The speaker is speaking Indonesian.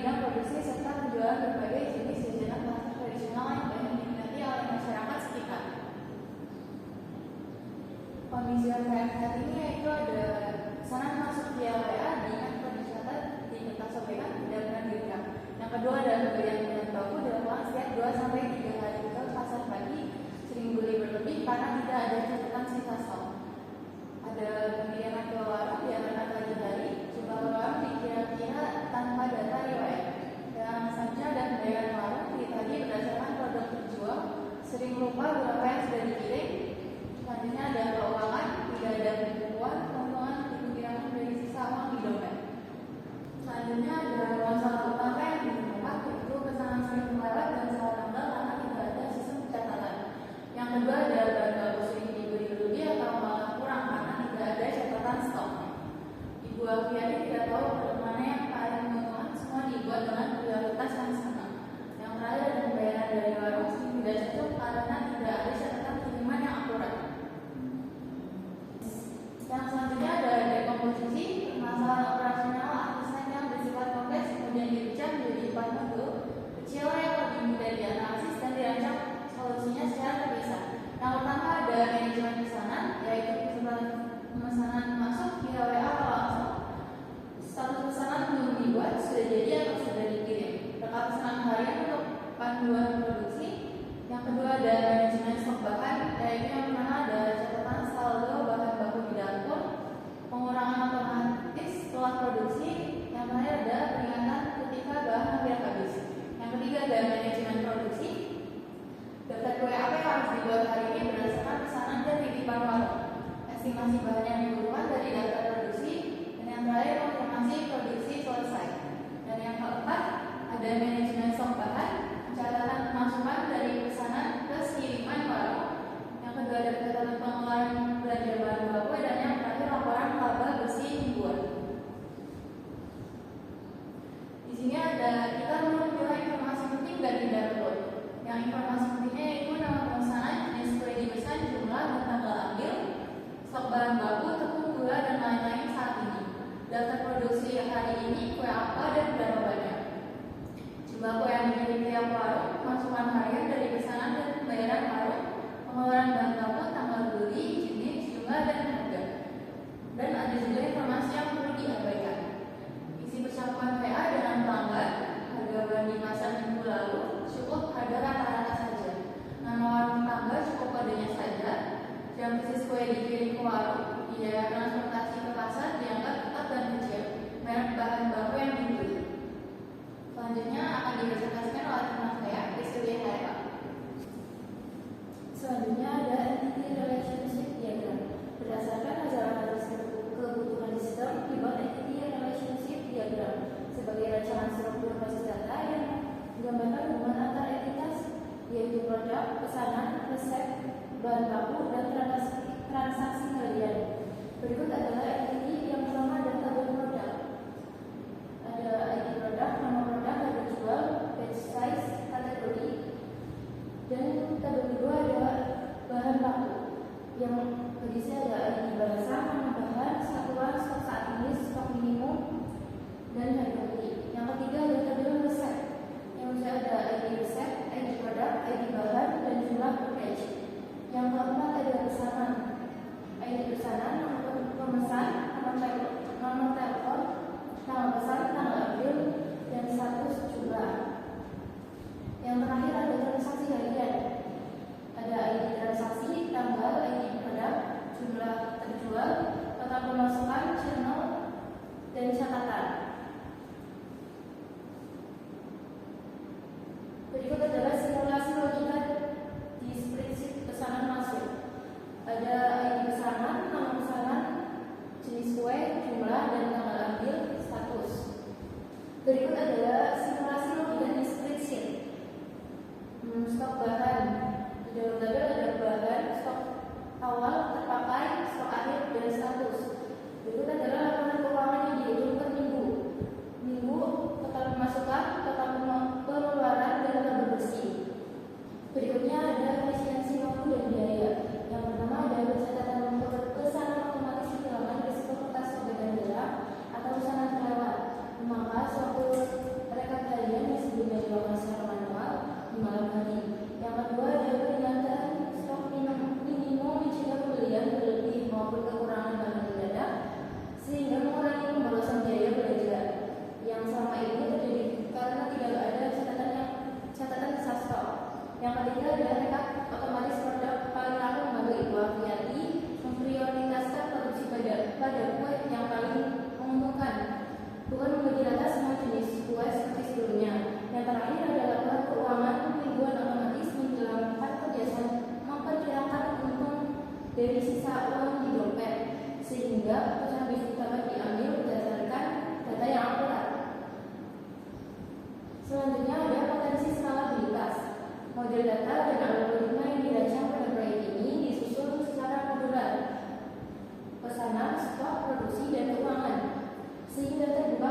bidang produksi serta penjualan berbagai jenis jajanan pasar tradisional yang banyak diminati oleh masyarakat sekitar. Kondisi UMKM saat ini yaitu ada pesanan masuk via WA dengan dicatat di kertas sobekan tidak pernah direkam. Yang kedua adalah pembelian bahan baku dilakukan setiap 2-3 hari ke pasar pagi, sering beli berlebih karena tidak ada catatan sisa stok. Ada pengiriman ke warung diadakan pagi hari, jumlah warung dikira-kira tanpa data riwayat. Yang saja dan pembayaran warung ditagih berdasarkan produk terjual, sering lupa berapa yang sudah dikirim. Selanjutnya ada keuangan, tidak ada penipuan, keuntungan diperkirakan dari sisa uang di dompet. Selanjutnya ada masalah utama yang ditemukan, yaitu pesanan sering melewat dan salah tanggal karena tidak ada sistem pencatatan. Yang kedua ada bahan baku sering diberi berlebih atau malah kurang karena tidak ada catatan stoknya. Ibu Afiani tidak tahu mana yang paling menguntungkan, semua dibuat dengan prioritas yang sama. Yang terakhir ada pembayaran dari warung sering tidak cocok karena tidak ada catatan kiriman yang akurat. Yang selanjutnya ada dekomposisi, permasalahan operasional asisten yang bersifat kompleks kemudian dipecah menjadi 4 modul kecil yang lebih mudah dianalisis dan dirancang solusinya secara terpisah. Yang pertama ada manajemen pesanan, yaitu pemesanan masuk via WA atau langsung. Status pesanan belum dibuat, sudah jadi atau sudah dikirim. Rekap pesanan harian untuk panduan produksi. Yang kedua ada manajemen stok bahan, yaitu yang pertama ada catatan saldo bahan baku di dapur, pengurangan otomatis setelah produksi. Yang terakhir ada peringatan ketika bahan hampir habis. Yang ketiga ada manajemen produksi. Daftar kue apa yang harus dibuat hari ini berdasarkan pesanan dan titipan warung. Estimasi bahan yang dibutuhkan dari daftar produksi. Dan yang terakhir konfirmasi produksi selesai. Dan yang keempat ada manajemen stok bahan, catatan pemasukan dari pesanan ke kiriman warung. Yang kedua ada catatan pengeluaran belanja bahan baku dan yang terakhir laporan laba bersih mingguan. Di sini ada kita menunjukkan informasi penting dan tidak perlu. Yang informasi pentingnya yaitu nama pemesanan, jenis kue dipesan, jumlah dan tanggal ambil, stok bahan baku, tepung, gula dan lain-lain saat ini. Daftar produksi hari ini kue apa dan berapa banyak. Jumlah kue yang dikirim tiap warung, masukan harian dari pesanan dan pembayaran warung, pengeluaran bahan baku, tanggal beli, jenis, jumlah dan harga. Dan ada juga informasi yang perlu diabaikan. Isi percakapan WA dengan pelanggan, harga bahan di pasar minggu lalu, cukup harga rata-rata saja. Nama warung tangga cukup kodenya saja. Jam persis kue dikirim ke warung, biaya transportasi ke pasar dianggap tetap dan kecil. Merek bahan baku yang dibeli. Selanjutnya akan dipresentasikan oleh teman saya, Rizky Hera. Selanjutnya ada entity relationship diagram. Berdasarkan ajaran kebutuhan sistem, dibuat entity relationship diagram sebagai rancangan struktur basis data yang menggambarkan hubungan antar entitas, yaitu produk, pesanan, resep, bahan baku, dan transaksi harian. Berikut adalah entity yang pertama dan tabel produk. Ada ID produk, nama produk, harga jual, batch size, kategori, dan tabel kedua adalah bahan baku yang berisi ada ID bahasa, nama bahan, satuan, stok saat ini, stok minimum, dan harga beli. Yang ketiga ada tabel resep yang bisa ada ID resep, ID produk, ID bahan, dan jumlah per batch. Yang keempat ada pesanan, ID pesanan, pemesan, nomor telepon, tanggal pesan, tanggal ambil, dan status jumlah. Yang terakhir ada transaksi harian. Ada ID transaksi, tanggal, ID produk, jumlah terjual, total pemasukan, channel, dan catatan. Berikut adalah simulasi logika di spreadsheet pesanan masuk. Ada ID pesanan, nama pesanan, jenis kue, jumlah, dan tanggal ambil, status. Berikut adalah simulasi logika di spreadsheet. Stok bahan. Di dalam tabel ada bahan, stok awal, terpakai, stok akhir, dan status. Berikut adalah laporan keuangan yang dihitung per minggu. Minggu, total pemasukan, total pengeluaran, dan laba bersih. Berikutnya ada efisiensi waktu dan biaya. Yang pertama ada pencatatan pesanan otomatis hilangkan risiko kertas sobekan gerak atau pesanan kelewat, memangkas waktu rekap dari sisa uang di dompet, sehingga keputusan bisnis dapat diambil berdasarkan data yang akurat. Selanjutnya ada potensi skalabilitas. Model data dan algoritma yang dirancang pada proyek ini disusun secara modular, pesanan, stok, produksi, dan keuangan, sehingga terbuka